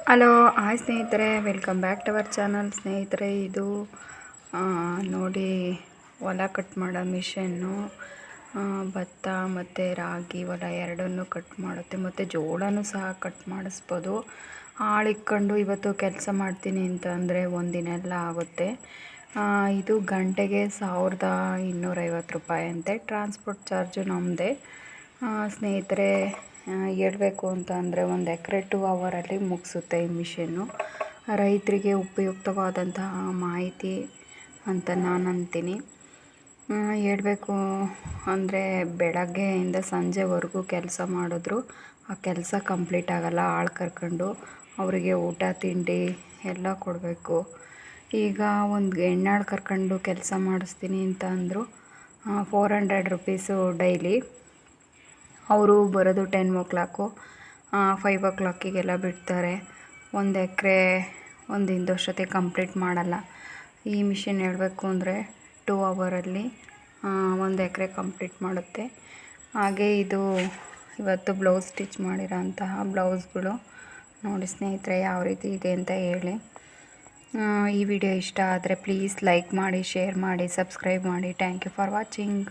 Hello hi ಸ್ನೇಹಿತರೆ, welcome back to our channel. ಸ್ನೇಹಿತರೆ, ಇದು ನೋಡಿ ಹೊಲ ಕಟ್ ಮಾಡೋ ಮಿಷನ್ನು. ಭತ್ತ ಮತ್ತು ರಾಗಿ ಹೊಲ ಎರಡನ್ನೂ ಕಟ್ ಮಾಡುತ್ತೆ, ಮತ್ತು ಜೋಳನೂ ಸಹ ಕಟ್ ಮಾಡಿಸ್ಬೋದು. ಆಳಿಕ್ಕೊಂಡು ಇವತ್ತು ಕೆಲಸ ಮಾಡ್ತೀನಿ ಅಂತ ಅಂದರೆ ಒಂದಿನ ಎಲ್ಲ ಆಗುತ್ತೆ. ಇದು ಗಂಟೆಗೆ 1250 ರೂಪಾಯಿ ಅಂತೆ. ಟ್ರಾನ್ಸ್ಪೋರ್ಟ್ ಚಾರ್ಜು ನಮ್ಮದೇ. ಸ್ನೇಹಿತರೆ, ಹೇಳಬೇಕು ಅಂತ ಅಂದರೆ 1 ಎಕರೆ 2 ಅವರಲ್ಲಿ ಮುಗಿಸುತ್ತೆ ಈ ಮಿಷನ್ನು. ರೈತರಿಗೆ ಉಪಯುಕ್ತವಾದಂತಹ ಮಾಹಿತಿ ಅಂತ ನಾನು ಅಂತೀನಿ. ಹೇಳಬೇಕು ಅಂದರೆ ಬೆಳಗ್ಗೆಯಿಂದ ಸಂಜೆವರೆಗೂ ಕೆಲಸ ಮಾಡಿದ್ರು ಆ ಕೆಲಸ ಕಂಪ್ಲೀಟ್ ಆಗೋಲ್ಲ. ಆಳು ಕರ್ಕೊಂಡು ಅವರಿಗೆ ಊಟ ತಿಂಡಿ ಎಲ್ಲ ಕೊಡಬೇಕು. ಈಗ ಒಂದು ಹೆಣ್ಣಾಳು ಕರ್ಕೊಂಡು ಕೆಲಸ ಮಾಡಿಸ್ತೀನಿ ಅಂತ ಅಂದರು 400 ರುಪೀಸು ಡೈಲಿ. ಅವರು ಬರೋದು 10 5 o'clockಗೆಲ್ಲ ಬಿಡ್ತಾರೆ. 1 ಎಕರೆ ಒಂದು ದಿನದಷ್ಟೊತ್ತಿಗೆ ಕಂಪ್ಲೀಟ್ ಮಾಡಲ್ಲ. ಈ ಮಿಷಿನ್ ಹೇಳಬೇಕು ಅಂದರೆ 2 ಅವರಲ್ಲಿ 1 ಎಕರೆ ಕಂಪ್ಲೀಟ್ ಮಾಡುತ್ತೆ. ಹಾಗೆ ಇದು ಇವತ್ತು ಬ್ಲೌಸ್ ಸ್ಟಿಚ್ ಮಾಡಿರೋಂತಹ ಬ್ಲೌಸ್ಗಳು ನೋಡಿ ಸ್ನೇಹಿತರೆ, ಯಾವ ರೀತಿ ಇದೆ ಅಂತ ಹೇಳಿ. ಈ ವಿಡಿಯೋ ಇಷ್ಟ ಆದರೆ ಪ್ಲೀಸ್ ಲೈಕ್ ಮಾಡಿ, ಶೇರ್ ಮಾಡಿ, ಸಬ್ಸ್ಕ್ರೈಬ್ ಮಾಡಿ. Thank you for watching.